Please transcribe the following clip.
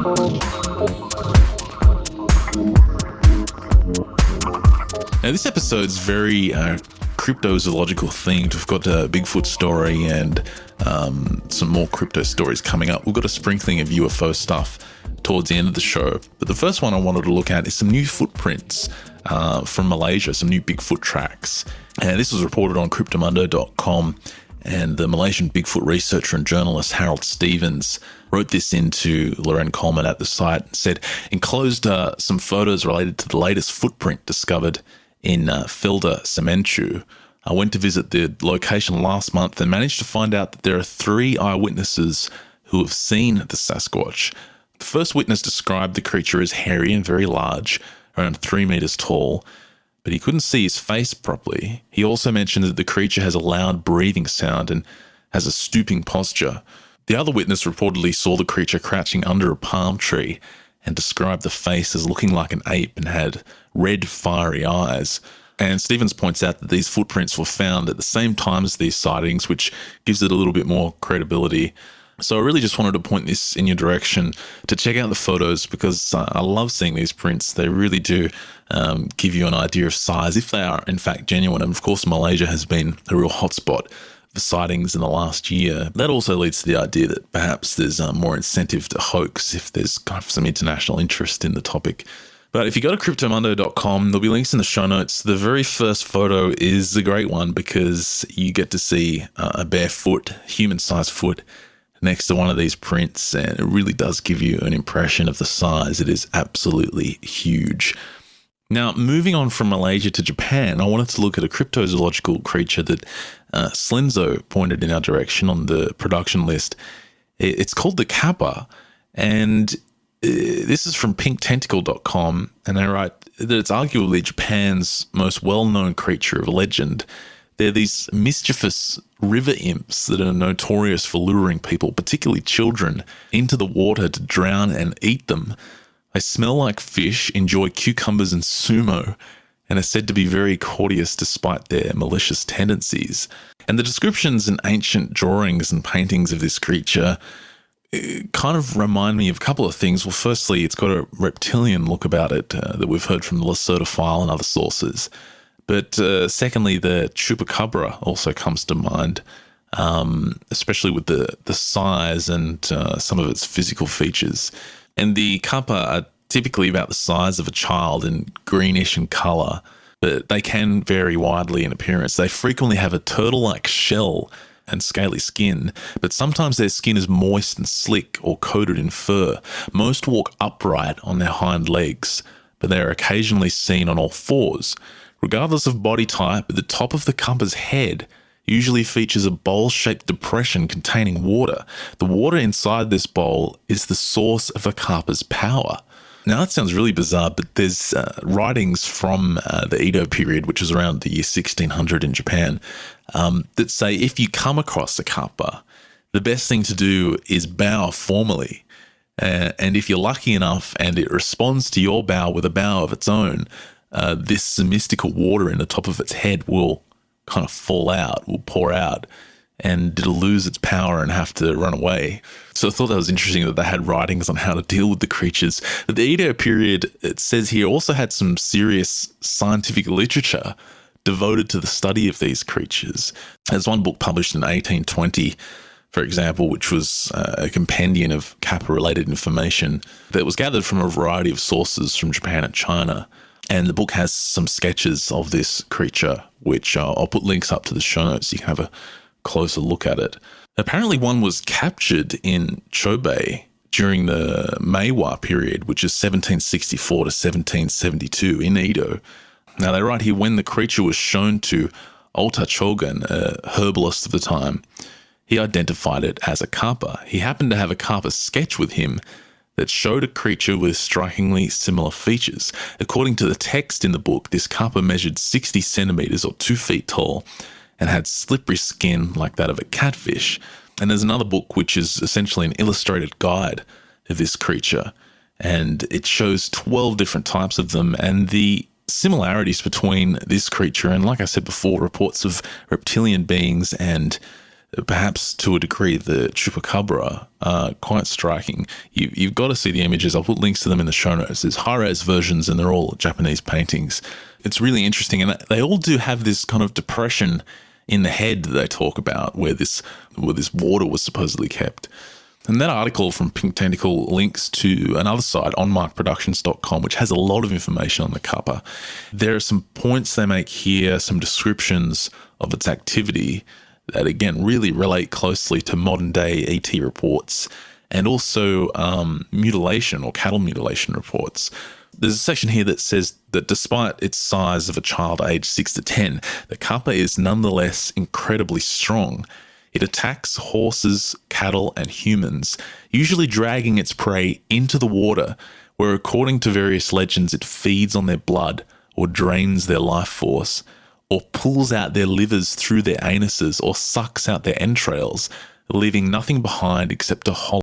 Now, this episode's very cryptozoological themed. We've got a Bigfoot story and some more crypto stories coming up. We've got a sprinkling of UFO stuff towards the end of the show. But the first one I wanted to look at is some new footprints from Malaysia, some new Bigfoot tracks. And this was reported on Cryptomundo.com. And the Malaysian Bigfoot researcher and journalist Harold Stevens wrote this into Loren Coleman at the site and said, enclosed some photos related to the latest footprint discovered in Felda Semenchu. I went to visit the location last month and managed to find out that there are 3 eyewitnesses who have seen the Sasquatch. The first witness described the creature as hairy and very large, around 3 meters tall, but he couldn't see his face properly. He also mentioned that the creature has a loud breathing sound and has a stooping posture. The other witness reportedly saw the creature crouching under a palm tree and described the face as looking like an ape and had red, fiery eyes. And Stevens points out that these footprints were found at the same time as these sightings, which gives it a little bit more credibility. So I really just wanted to point this in your direction to check out the photos because I love seeing these prints. They really do give you an idea of size, if they are in fact genuine. And of course, Malaysia has been a real hotspot for sightings in the last year. That also leads to the idea that perhaps there's more incentive to hoax if there's kind of some international interest in the topic. But if you go to cryptomundo.com, there'll be links in the show notes. The very first photo is a great one because you get to see a bare foot, human-sized foot, next to one of these prints, and it really does give you an impression of the size. It is absolutely huge. Now, moving on from Malaysia to Japan, I wanted to look at a cryptozoological creature that Slenzo pointed in our direction on the production list. It's called the kappa, and this is from pinktentacle.com, and they write that it's arguably Japan's most well-known creature of legend. They're these mischievous river imps that are notorious for luring people, particularly children, into the water to drown and eat them. They smell like fish, enjoy cucumbers and sumo, and are said to be very courteous despite their malicious tendencies. And the descriptions in ancient drawings and paintings of this creature kind of remind me of a couple of things. Well, firstly, it's got a reptilian look about it that we've heard from the Lesotho file and other sources. But secondly, the chupacabra also comes to mind, especially with the size and some of its physical features. And the kappa are typically about the size of a child and greenish in colour, but they can vary widely in appearance. They frequently have a turtle-like shell and scaly skin, but sometimes their skin is moist and slick or coated in fur. Most walk upright on their hind legs, but they are occasionally seen on all fours. Regardless of body type, the top of the kappa's head usually features a bowl-shaped depression containing water. The water inside this bowl is the source of a kappa's power. Now, that sounds really bizarre, but there's writings from the Edo period, which is around the year 1600 in Japan, that say if you come across a kappa, the best thing to do is bow formally. And if you're lucky enough and it responds to your bow with a bow of its own, this mystical water in the top of its head will kind of fall out, will pour out, and it'll lose its power and have to run away. So I thought that was interesting that they had writings on how to deal with the creatures. The Edo period, it says here, also had some serious scientific literature devoted to the study of these creatures. There's one book published in 1820, for example, which was a compendium of kappa-related information that was gathered from a variety of sources from Japan and China. And the book has some sketches of this creature, which I'll put links up to the show notes so you can have a closer look at it. Apparently one was captured in Chobei during the Meiwa period, which is 1764 to 1772 in Edo. Now they write here, when the creature was shown to Ota Chogan, a herbalist of the time, he identified it as a kappa. He happened to have a kappa sketch with him that showed a creature with strikingly similar features. According to the text in the book, this kappa measured 60 centimeters or 2 feet tall and had slippery skin like that of a catfish. And there's another book which is essentially an illustrated guide of this creature, and it shows 12 different types of them, and the similarities between this creature and, like I said before, reports of reptilian beings and perhaps to a degree, the chupacabra are quite striking. You've got to see the images. I'll put links to them in the show notes. There's high-res versions and they're all Japanese paintings. It's really interesting. And they all do have this kind of depression in the head that they talk about where this water was supposedly kept. And that article from Pink Tentacle links to another site, onmarkproductions.com, which has a lot of information on the kappa. There are some points they make here, some descriptions of its activity that, again, really relate closely to modern-day ET reports and also mutilation or cattle mutilation reports. There's a section here that says that despite its size of a child aged 6 to 10, the kappa is nonetheless incredibly strong. It attacks horses, cattle, and humans, usually dragging its prey into the water, where according to various legends it feeds on their blood or drains their life force, or pulls out their livers through their anuses or sucks out their entrails, leaving nothing behind except a hollow